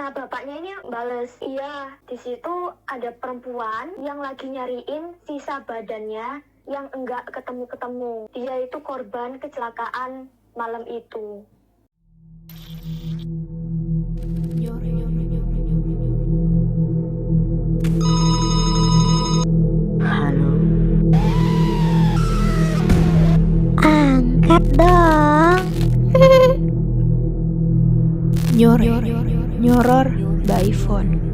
Nah, bapaknya ini bales, iya, di situ ada perempuan yang lagi nyariin sisa badannya yang enggak ketemu-ketemu. Dia itu korban kecelakaan malam itu. Halo. Angkat dong. Nyoror by phone.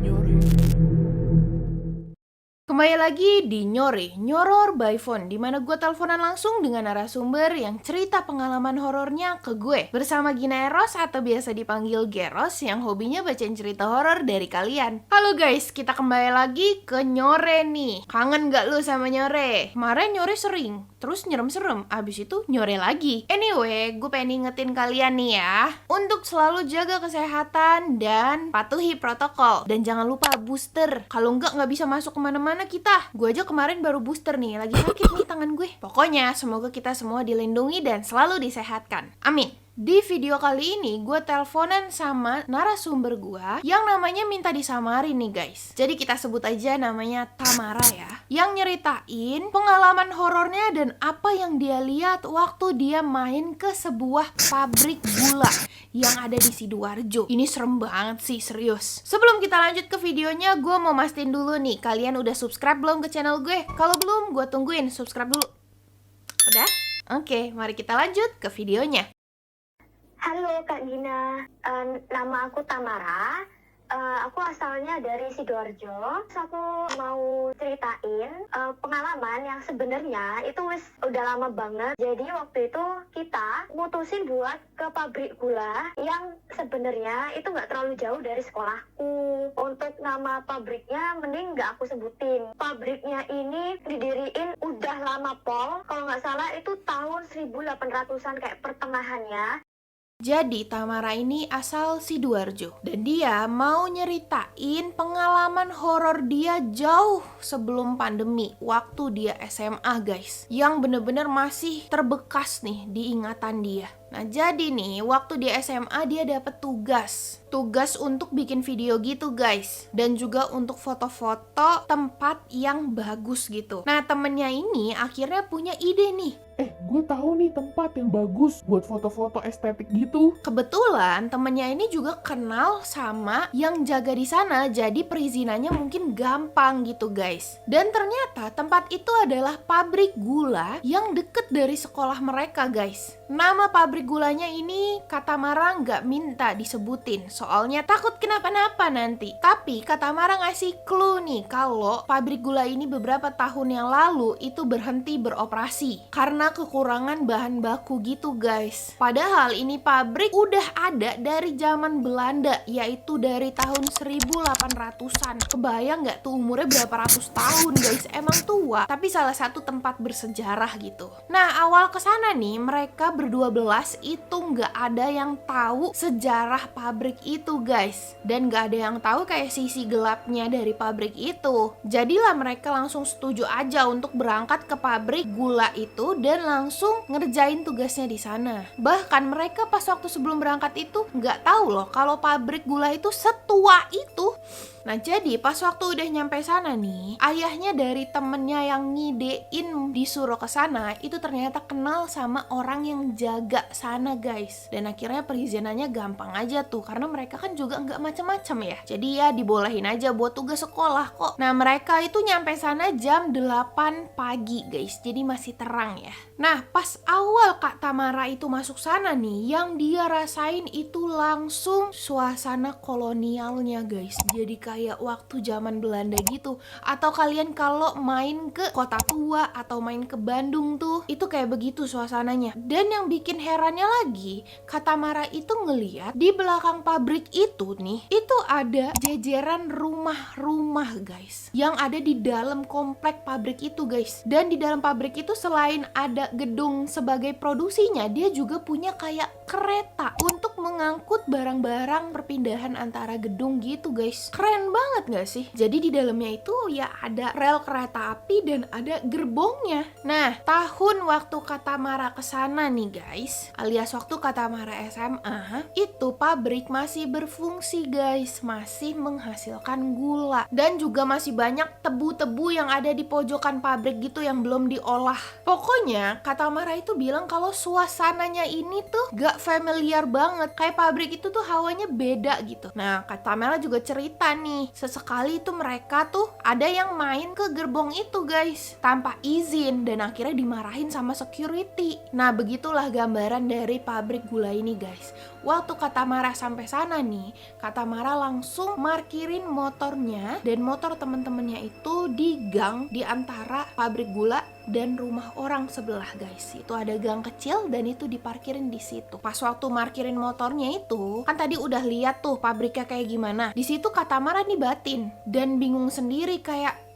Kembali lagi di Nyoror by phone, dimana gue teleponan langsung dengan narasumber yang cerita pengalaman horornya ke gue. Bersama Gina Eros atau biasa dipanggil Geros yang hobinya bacain cerita horor dari kalian. Halo guys, kita kembali lagi ke Nyore nih. Kangen gak lu sama Nyore? Kemarin Nyore sering, terus nyerem-serem, abis itu Nyore lagi. Anyway, gue pengen ingetin kalian nih ya, untuk selalu jaga kesehatan dan patuhi protokol. Dan jangan lupa booster, kalau nggak bisa masuk kemana-mana kita. Gue aja kemarin baru booster nih, lagi sakit nih tangan gue. Pokoknya semoga kita semua dilindungi dan selalu disehatkan. Amin. Di video kali ini gue teleponan sama narasumber gue yang namanya minta disamarin nih guys. Jadi kita sebut aja namanya Tamara ya, yang nyeritain pengalaman horornya dan apa yang dia lihat waktu dia main ke sebuah pabrik gula yang ada di Sidoarjo. Ini serem banget sih, serius. Sebelum kita lanjut ke videonya, gue mau mastiin dulu nih, kalian udah subscribe belum ke channel gue? Kalau belum, gue tungguin, subscribe dulu. Udah? Oke, mari kita lanjut ke videonya. Halo Kak Gina, nama aku Tamara. Aku asalnya dari Sidoarjo. Terus aku mau ceritain pengalaman yang sebenarnya itu udah lama banget. Jadi waktu itu kita mutusin buat ke pabrik gula yang sebenarnya itu nggak terlalu jauh dari sekolahku. Untuk nama pabriknya mending nggak aku sebutin. Pabriknya ini didiriin udah lama pol. Kalau nggak salah itu tahun 1800-an kayak pertengahannya. Jadi Tamara ini asal Sidoarjo dan dia mau nyeritain pengalaman horor dia jauh sebelum pandemi waktu dia SMA guys, yang bener-bener masih terbekas nih di ingatan dia. Nah jadi nih waktu di SMA dia dapet tugas untuk bikin video gitu guys, dan juga untuk foto-foto tempat yang bagus gitu. Nah temennya ini akhirnya punya ide nih, Gue tahu nih tempat yang bagus buat foto-foto estetik gitu. kebetulan temennya ini juga kenal sama yang jaga di sana, jadi perizinannya mungkin gampang gitu guys. Dan ternyata tempat itu adalah pabrik gula yang deket dari sekolah mereka guys. Nama pabrik gulanya ini kata Mara nggak minta disebutin, soalnya takut kenapa-napa nanti. Tapi kata Mara ngasih clue nih kalau pabrik gula ini beberapa tahun yang lalu itu berhenti beroperasi karena kekurangan bahan baku gitu guys. Padahal ini pabrik udah ada dari zaman Belanda, yaitu dari tahun 1800-an. Kebayang nggak tuh umurnya berapa ratus tahun guys, emang tua. Tapi salah satu tempat bersejarah gitu. Nah awal kesana nih mereka berdua belas itu nggak ada yang tahu sejarah pabrik itu guys. Dan nggak ada yang tahu kayak sisi gelapnya dari pabrik itu. Jadilah mereka langsung setuju aja untuk berangkat ke pabrik gula itu dan langsung ngerjain tugasnya di sana. Bahkan mereka pas waktu sebelum berangkat itu nggak tahu loh kalau pabrik gula itu setua itu. Nah jadi pas waktu udah nyampe sana nih, ayahnya dari temennya yang ngidein disuruh ke sana itu ternyata kenal sama orang yang jaga sana guys. Dan akhirnya perizinannya gampang aja tuh, karena mereka kan juga nggak macem-macem ya. Jadi ya dibolehin aja buat tugas sekolah kok. Nah mereka itu nyampe sana jam 8 pagi guys, jadi masih terang ya. Nah pas awal Kak Tamara itu masuk sana nih, yang dia rasain itu langsung suasana kolonialnya guys. Jadi kayak waktu zaman Belanda gitu. Atau kalian kalau main ke Kota Tua atau main ke Bandung tuh, itu kayak begitu suasananya. Dan yang bikin herannya lagi, Kak Tamara itu ngeliat di belakang pabrik itu nih, itu ada jejeran rumah-rumah guys, yang ada di dalam komplek pabrik itu guys. Dan di dalam pabrik itu selain ada gedung sebagai produksinya, dia juga punya kayak kereta untuk mengangkut barang-barang perpindahan antara gedung gitu guys. Keren banget gak sih? Jadi di dalamnya itu ya ada rel kereta api dan ada gerbongnya. Nah tahun waktu Kak Tamara kesana nih nih guys, alias waktu Katamara SMA, itu pabrik masih berfungsi guys, masih menghasilkan gula. Dan juga masih banyak tebu-tebu yang ada di pojokan pabrik gitu yang belum diolah. Pokoknya Katamara itu bilang kalau suasananya ini tuh gak familiar banget, kayak pabrik itu tuh hawanya beda gitu. Nah Katamara juga cerita nih, sesekali itu mereka tuh ada yang main ke gerbong itu guys tanpa izin dan akhirnya dimarahin sama security. Nah begitulah gambaran dari pabrik gula ini guys. Waktu Katamara sampai sana nih, Katamara langsung markirin motornya dan motor temen-temennya itu di gang di antara pabrik gula dan rumah orang sebelah guys. Itu ada gang kecil dan itu diparkirin di situ. Pas waktu markirin motornya itu, kan tadi udah lihat tuh pabriknya kayak gimana. Di situ Katamara nih batin dan bingung sendiri kayak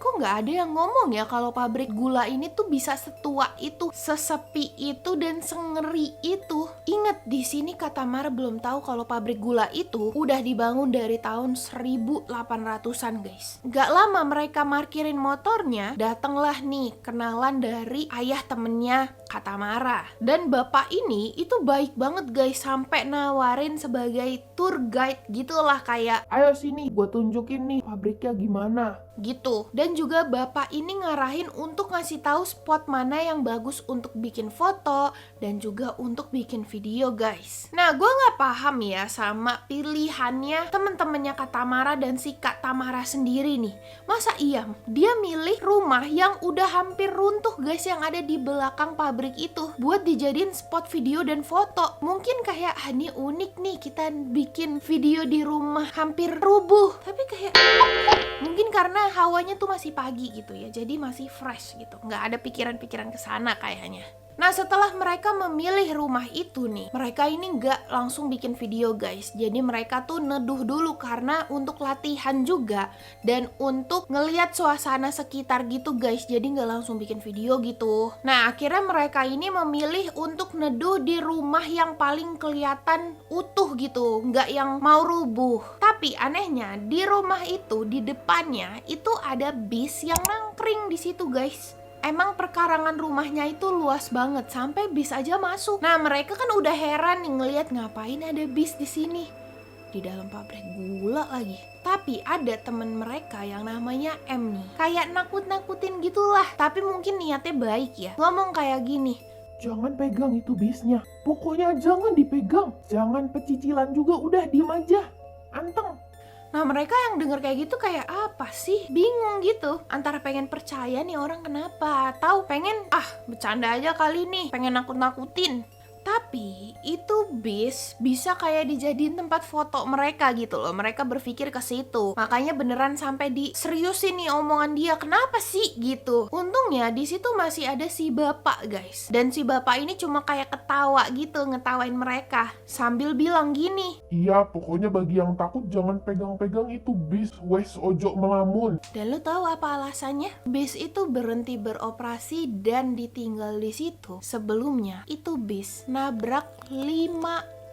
kok nggak ada yang ngomong ya kalau pabrik gula ini tuh bisa setua itu, sesepi itu dan sengeri itu. Ingat di sini Katamara belum tahu kalau pabrik gula itu udah dibangun dari tahun 1800-an guys. Nggak lama mereka markirin motornya, datanglah nih kenalan dari ayah temennya Katamara. Dan bapak ini itu baik banget guys, sampai nawarin sebagai tour guide gitulah, kayak Ayo sini, gue tunjukin nih pabriknya gimana. gitu. Dan juga bapak ini ngarahin untuk ngasih tahu spot mana yang bagus untuk bikin foto dan juga untuk bikin video guys. Nah gue nggak paham ya sama pilihannya temen-temennya Katamara dan si Kak Tamara sendiri nih. Masa iya dia milih rumah yang udah hampir runtuh guys, yang ada di belakang pabrik itu buat dijadiin spot video dan foto. Mungkin kayak ini unik nih kita bikin video di rumah hampir rubuh, tapi kayak mungkin karena hawanya tuh masih pagi gitu ya, jadi masih fresh gitu, nggak ada pikiran-pikiran kesana kayaknya. Nah setelah mereka memilih rumah itu nih, mereka ini nggak langsung bikin video guys. Jadi mereka tuh neduh dulu karena untuk latihan juga dan untuk ngelihat suasana sekitar gitu guys. Jadi nggak langsung bikin video gitu. Nah akhirnya mereka ini memilih untuk neduh di rumah yang paling kelihatan utuh gitu, nggak yang mau rubuh. Tapi anehnya di rumah itu di depannya itu ada bis yang nangkring di situ guys. Emang perkarangan rumahnya itu luas banget, sampai bis aja masuk. Nah mereka kan udah heran nih ngelihat ngapain ada bis di sini, di dalam pabrik gula lagi. Tapi ada temen mereka yang namanya M nih, kayak nakut-nakutin gitulah. Tapi mungkin niatnya baik ya, ngomong kayak gini, Jangan pegang itu bisnya. Pokoknya jangan dipegang. Jangan pecicilan juga, udah diem aja. Anteng. Nah mereka yang denger kayak gitu kayak apa sih? Bingung gitu. Antara pengen percaya nih orang kenapa, atau pengen bercanda aja kali nih, pengen nakut-nakutin. Tapi itu bis bisa kayak dijadiin tempat foto mereka gitu loh. Mereka berpikir ke situ. Makanya beneran sampai diseriusin nih omongan dia. Kenapa sih gitu? Untungnya di situ masih ada si bapak guys. Dan si bapak ini cuma kayak ketawa gitu, ngetawain mereka sambil bilang gini, Iya, pokoknya bagi yang takut jangan pegang-pegang itu bis. Wes ojo melamun. dan lu tahu apa alasannya? Bis itu berhenti beroperasi dan ditinggal di situ. Sebelumnya itu bis nabrak 5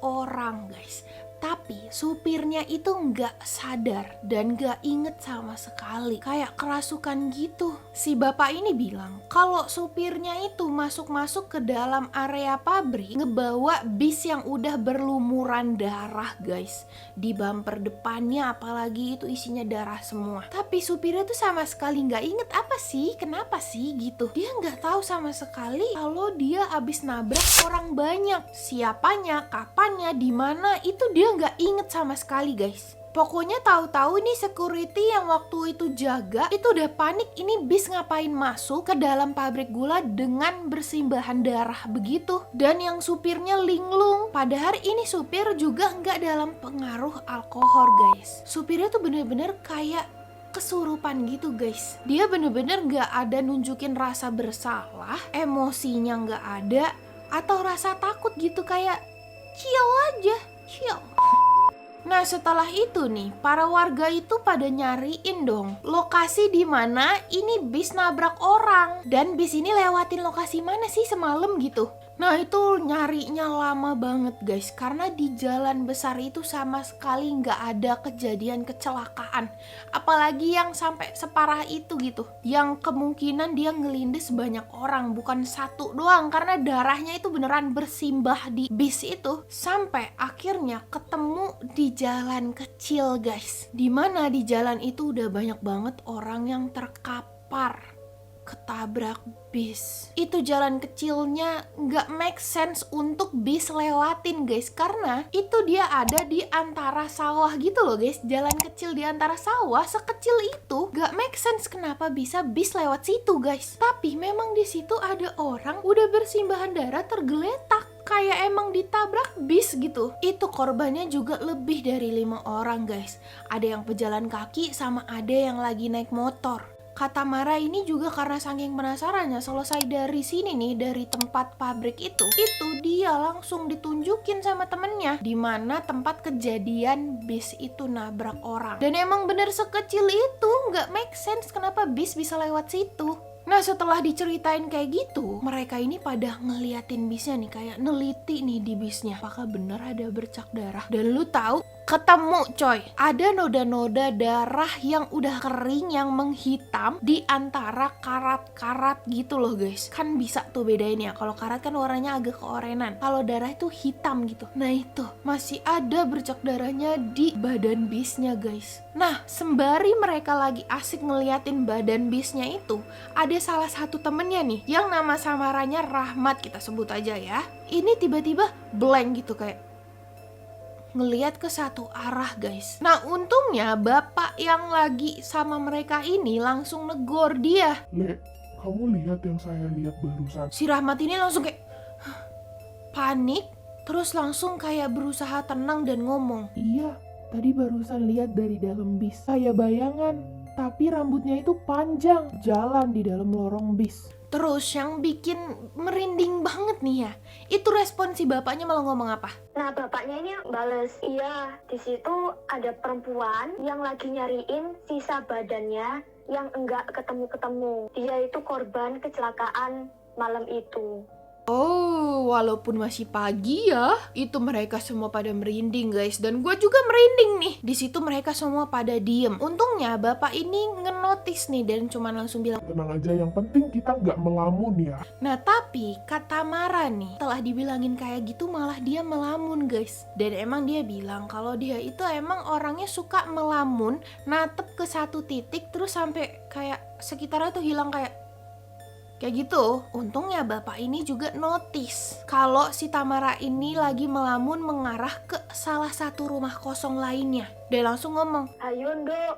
orang guys. Tapi supirnya itu nggak sadar dan nggak inget sama sekali, kayak kerasukan gitu. Si bapak ini bilang kalau supirnya itu masuk-masuk ke dalam area pabrik ngebawa bis yang udah berlumuran darah guys. Di bumper depannya apalagi itu isinya darah semua. Tapi supirnya tuh sama sekali nggak inget apa sih, kenapa sih gitu. Dia nggak tahu sama sekali kalau dia abis nabrak orang banyak. Siapanya, kapannya, di mana itu dia nggak inget sama sekali guys. Pokoknya tahu-tahu nih security yang waktu itu jaga itu udah panik, ini bis ngapain masuk ke dalam pabrik gula dengan bersimbahan darah begitu. Dan yang supirnya linglung, padahal ini supir juga nggak dalam pengaruh alkohol guys. Supirnya tuh bener-bener kayak kesurupan gitu guys. Dia bener-bener gak ada nunjukin rasa bersalah, emosinya gak ada, atau rasa takut gitu, kayak chill aja, chill. Nah setelah itu nih, para warga itu pada nyariin dong lokasi di mana ini bis nabrak orang. Dan bis ini lewatin lokasi mana sih semalam gitu. Nah itu nyarinya lama banget guys, karena di jalan besar itu sama sekali nggak ada kejadian kecelakaan. Apalagi yang sampai separah itu gitu, yang kemungkinan dia ngelindes banyak orang, bukan satu doang, karena darahnya itu beneran bersimbah di bis itu. Sampai akhirnya ketemu di jalan kecil guys, dimana di jalan itu udah banyak banget orang yang terkapar, ketabrak bis. Itu jalan kecilnya nggak make sense untuk bis lewatin guys, karena itu dia ada di antara sawah gitu loh guys. Jalan kecil di antara sawah sekecil itu nggak make sense kenapa bisa bis lewat situ guys. Tapi memang di situ ada orang udah bersimbahan darah tergeletak, kayak emang ditabrak bis gitu. Itu korbannya juga lebih dari 5 orang guys. Ada yang pejalan kaki sama ada yang lagi naik motor. Kata Mara ini juga karena saking penasarannya, selesai dari sini nih, dari tempat pabrik itu dia langsung ditunjukin sama temennya di mana tempat kejadian bis itu nabrak orang. Dan emang bener sekecil itu, nggak make sense kenapa bis bisa lewat situ. Nah setelah diceritain kayak gitu, mereka ini pada ngeliatin bisnya nih, kayak neliti nih di bisnya, apakah bener ada bercak darah. Dan lu tahu, ketemu coy, ada noda-noda darah yang udah kering, yang menghitam di antara karat-karat gitu loh guys. Kan bisa tuh bedain ya, kalau karat kan warnanya agak keorenan, kalau darah itu hitam gitu. Nah itu, masih ada bercak darahnya di badan bisnya guys. Nah sembari mereka lagi asik ngeliatin badan bisnya itu, ada salah satu temennya nih, yang nama samarannya Rahmat, kita sebut aja ya. Ini tiba-tiba blank gitu, kayak ngeliat ke satu arah guys. Nah untungnya bapak yang lagi sama mereka ini langsung negor dia. Le, kamu lihat yang saya lihat barusan? Si Rahmat ini langsung kayak panik, terus langsung kayak berusaha tenang dan ngomong. Iya, tadi barusan lihat dari dalam bis. Saya bayangan, tapi rambutnya itu panjang, jalan di dalam lorong bis. Terus yang bikin merinding banget nih ya, itu respon si bapaknya malah ngomong apa? Nah bapaknya ini bales, iya di situ ada perempuan yang lagi nyariin sisa badannya yang enggak ketemu-ketemu. Dia itu korban kecelakaan malam itu. Oh, walaupun masih pagi ya, itu mereka semua pada merinding guys, dan gue juga merinding nih. Di situ mereka semua pada diem. Untungnya bapak ini ngenotis nih dan cuma langsung bilang, Tenang aja, yang penting kita nggak melamun ya. nah tapi kata Mara nih, setelah dibilangin kayak gitu malah dia melamun guys. Dan emang dia bilang kalau dia itu emang orangnya suka melamun, natep ke satu titik terus sampai kayak sekitarnya tuh hilang kayak gitu. Untungnya bapak ini juga notice kalau si Tamara ini lagi melamun mengarah ke salah satu rumah kosong lainnya. Dia langsung ngomong, Ayo Nduk,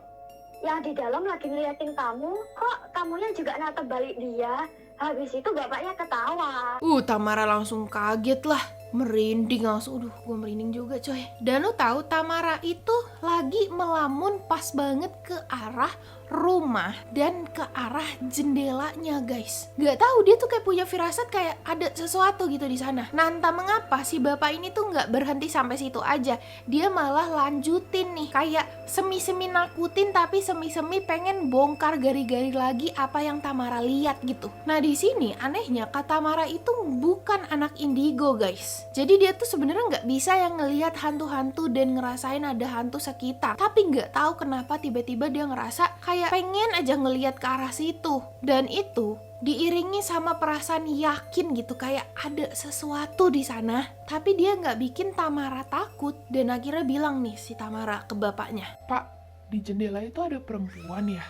yang di dalam lagi ngeliatin kamu, kok kamunya juga natap balik dia? Habis itu bapaknya ketawa. Tamara langsung kaget lah, merinding langsung. Gue merinding juga coy. Dan lu tahu Tamara itu lagi melamun pas banget ke arah rumah dan ke arah jendelanya guys. Gak tahu dia tuh kayak punya firasat kayak ada sesuatu gitu di sana. Nah entah mengapa si bapak ini tuh nggak berhenti sampai situ aja. Dia malah lanjutin nih, kayak semi-semi nakutin tapi semi-semi pengen bongkar gari-gari lagi apa yang Tamara lihat gitu. Nah di sini anehnya kata Tamara itu bukan anak indigo guys. Jadi dia tuh sebenarnya nggak bisa yang ngelihat hantu-hantu dan ngerasain ada hantu sekitar. Tapi nggak tahu kenapa tiba-tiba dia ngerasa kayak pengen aja ngelihat ke arah situ. Dan itu diiringi sama perasaan yakin gitu, kayak ada sesuatu di sana. Tapi dia nggak bikin Tamara takut dan akhirnya bilang nih si Tamara ke bapaknya, Pak, di jendela itu ada perempuan ya?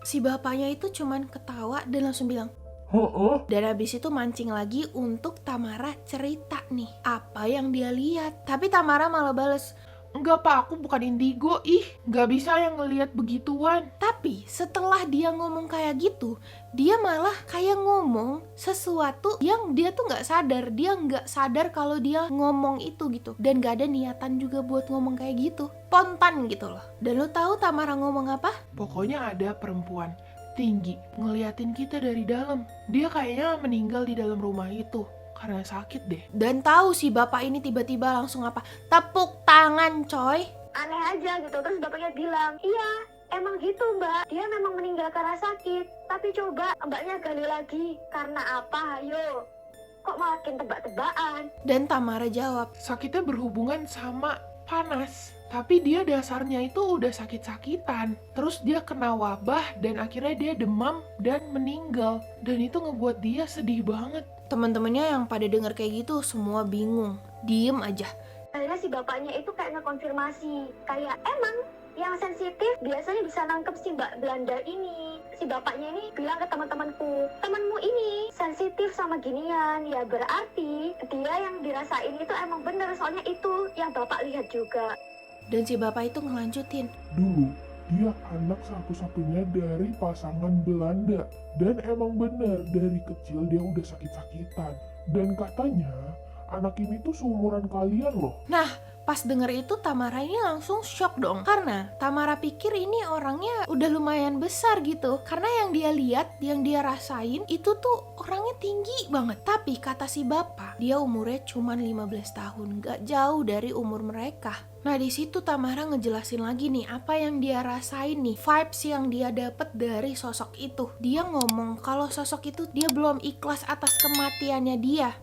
si bapaknya itu cuman ketawa dan langsung bilang, dan habis itu mancing lagi untuk Tamara cerita nih apa yang dia lihat. Tapi Tamara malah bales, Enggak Pak, aku bukan indigo, nggak bisa yang ngelihat begituan. tapi setelah dia ngomong kayak gitu, dia malah kayak ngomong sesuatu yang dia tuh nggak sadar. Dia nggak sadar kalau dia ngomong itu gitu, dan gak ada niatan juga buat ngomong kayak gitu, spontan gitu loh. Dan lo tahu Tamara ngomong apa? Pokoknya ada perempuan tinggi ngeliatin kita dari dalam. Dia kayaknya meninggal di dalam rumah itu karena sakit deh. Dan tahu si bapak ini tiba-tiba langsung apa? Tepuk tangan coy. Aneh aja gitu. Terus bapaknya bilang, iya emang gitu mbak, dia memang meninggal karena sakit. Tapi coba mbaknya gali lagi, karena apa? Ayo. kok makin tebak-tebakan? Dan Tamara jawab, Sakitnya berhubungan sama panas. Tapi dia dasarnya itu udah sakit-sakitan. Terus dia kena wabah dan akhirnya dia demam dan meninggal. Dan itu ngebuat dia sedih banget. teman-temannya yang pada denger kayak gitu semua bingung, diem aja. Akhirnya si bapaknya itu kayak ngekonfirmasi, kayak emang yang sensitif biasanya bisa nangkep si Mbak Belanda ini. Si bapaknya ini bilang ke teman-temanku, temanmu ini sensitif sama ginian, ya berarti dia yang dirasain itu emang bener, soalnya itu yang bapak lihat juga. Dan si bapak itu ngelanjutin, Dulu, dia anak satu-satunya dari pasangan Belanda. Dan emang bener, dari kecil dia udah sakit-sakitan. Dan katanya, anak ini tuh seumuran kalian loh. Nah, pas denger itu Tamara ini langsung shock dong. Karena Tamara pikir ini orangnya udah lumayan besar gitu. Karena yang dia lihat, yang dia rasain itu tuh orangnya tinggi banget. Tapi kata si bapak, dia umurnya cuma 15 tahun, gak jauh dari umur mereka. Nah di situ Tamara ngejelasin lagi nih apa yang dia rasain nih, vibes yang dia dapet dari sosok itu. Dia ngomong kalau sosok itu dia belum ikhlas atas kematiannya dia.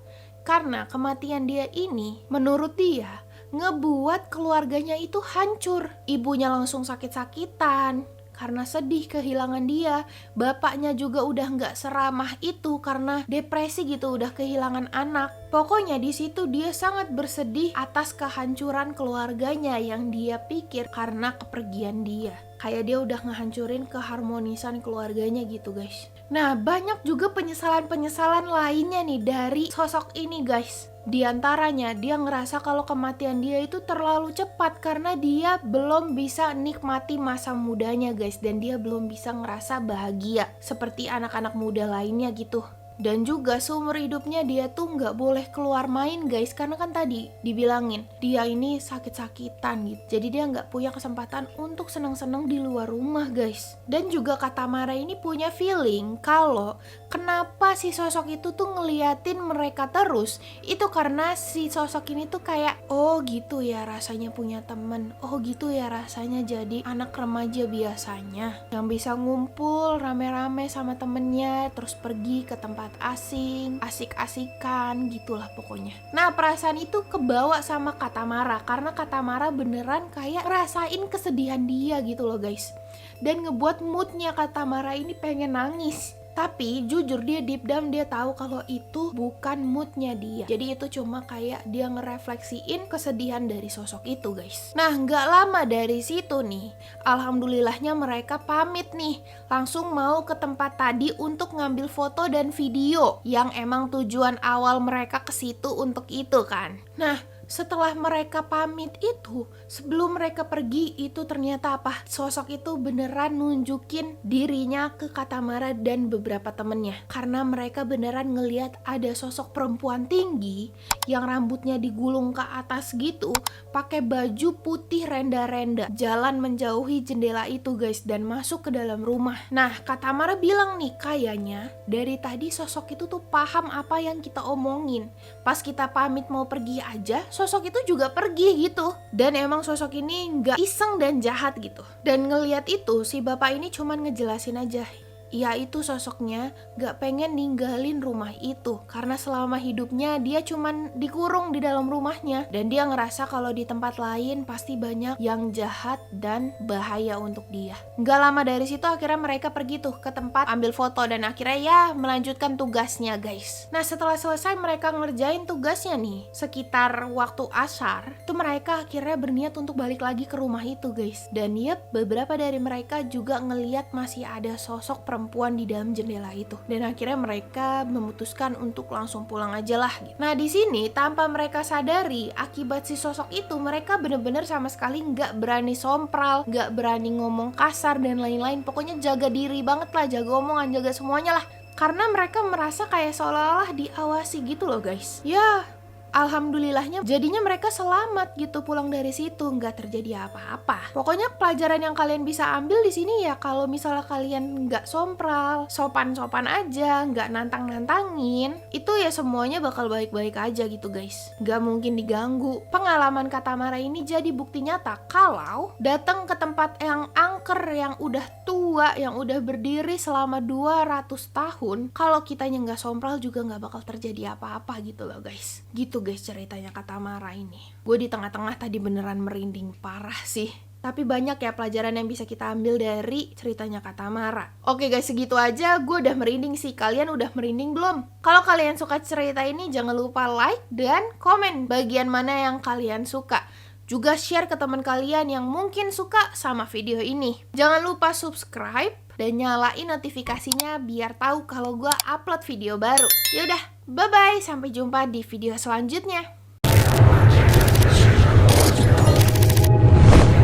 Karena kematian dia ini menurut dia ngebuat keluarganya itu hancur. Ibunya langsung sakit-sakitan karena sedih kehilangan dia. Bapaknya juga udah nggak seramah itu karena depresi gitu, udah kehilangan anak. Pokoknya di situ dia sangat bersedih atas kehancuran keluarganya yang dia pikir karena kepergian dia. Kayak dia udah ngehancurin keharmonisan keluarganya gitu guys. Nah banyak juga penyesalan-penyesalan lainnya nih dari sosok ini guys. Di antaranya dia ngerasa kalau kematian dia itu terlalu cepat karena dia belum bisa nikmati masa mudanya guys. Dan dia belum bisa ngerasa bahagia seperti anak-anak muda lainnya gitu. Dan juga seumur hidupnya dia tuh nggak boleh keluar main guys. Karena kan tadi dibilangin dia ini sakit-sakitan gitu. Jadi dia nggak punya kesempatan untuk seneng-seneng di luar rumah guys. Dan juga kata Mara ini punya feeling kalau kenapa si sosok itu tuh ngeliatin mereka terus. Itu karena si sosok ini tuh kayak, oh gitu ya rasanya punya temen. Oh gitu ya rasanya jadi anak remaja biasanya yang bisa ngumpul rame-rame sama temennya, terus pergi ke tempat asing, asik-asikan gitulah pokoknya. Nah perasaan itu kebawa sama kata Mara karena kata Mara beneran kayak rasain kesedihan dia gitu loh guys. Dan ngebuat moodnya kata Mara ini pengen nangis. Tapi jujur dia deep down dia tahu kalau itu bukan moodnya dia. Jadi itu cuma kayak dia ngerefleksiin kesedihan dari sosok itu guys. Nah gak lama dari situ nih, alhamdulillahnya mereka pamit nih. Langsung mau ke tempat tadi untuk ngambil foto dan video. Yang emang tujuan awal mereka ke situ untuk itu kan. Nah setelah mereka pamit itu, sebelum mereka pergi itu ternyata apa? Sosok itu beneran nunjukin dirinya ke kata Mara dan beberapa temennya. Karena mereka beneran ngeliat ada sosok perempuan tinggi yang rambutnya digulung ke atas gitu, pakai baju putih renda-renda, jalan menjauhi jendela itu guys dan masuk ke dalam rumah. Nah kata Mara bilang nih, kayaknya dari tadi sosok itu tuh paham apa yang kita omongin. Pas kita pamit mau pergi aja, sosok itu juga pergi gitu. Dan emang sosok ini gak iseng dan jahat gitu. Dan ngelihat itu si bapak ini cuman ngejelasin aja, ya itu sosoknya gak pengen ninggalin rumah itu karena selama hidupnya dia cuman dikurung di dalam rumahnya. Dan dia ngerasa kalau di tempat lain pasti banyak yang jahat dan bahaya untuk dia. Gak lama dari situ akhirnya mereka pergi tuh ke tempat ambil foto dan akhirnya ya melanjutkan tugasnya guys. Nah setelah selesai mereka ngerjain tugasnya nih, sekitar waktu asar tuh mereka akhirnya berniat untuk balik lagi ke rumah itu guys. Dan beberapa dari mereka juga ngeliat masih ada sosok perempuan di dalam jendela itu. Dan akhirnya mereka memutuskan untuk langsung pulang aja lah. Nah di sini tanpa mereka sadari akibat si sosok itu mereka bener-bener sama sekali nggak berani sompral, nggak berani ngomong kasar dan lain-lain. Pokoknya jaga diri banget lah, jaga omongan, jaga semuanya lah. Karena mereka merasa kayak seolah-olah diawasi gitu loh guys. Ya alhamdulillahnya jadinya mereka selamat gitu pulang dari situ, nggak terjadi apa-apa. Pokoknya pelajaran yang kalian bisa ambil di sini ya kalau misalnya kalian nggak sompral, sopan-sopan aja, nggak nantang-nantangin, itu ya semuanya bakal baik-baik aja gitu guys. Nggak mungkin diganggu. Pengalaman kata Mara ini jadi bukti nyata kalau datang ke tempat yang angker angker yang udah tua, yang udah berdiri selama 200 tahun, kalau kitanya nggak sompral juga nggak bakal terjadi apa-apa gitu loh guys. Gitu guys ceritanya Katamara ini. Gue di tengah-tengah tadi beneran merinding parah sih. Tapi banyak ya pelajaran yang bisa kita ambil dari ceritanya Katamara. Oke guys, segitu aja. Gue udah merinding sih. Kalian udah merinding belum? Kalau kalian suka cerita ini, jangan lupa like dan komen bagian mana yang kalian suka. Juga share ke teman kalian yang mungkin suka sama video ini. Jangan lupa subscribe dan nyalain notifikasinya biar tahu kalau gue upload video baru. Yaudah, bye-bye. Sampai jumpa di video selanjutnya.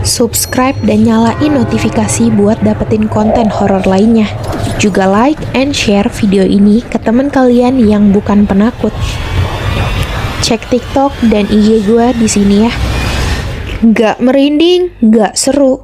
Subscribe dan nyalain notifikasi buat dapetin konten horor lainnya. Juga like and share video ini ke teman kalian yang bukan penakut. Cek TikTok dan IG gue di sini ya. Nggak merinding, nggak seru.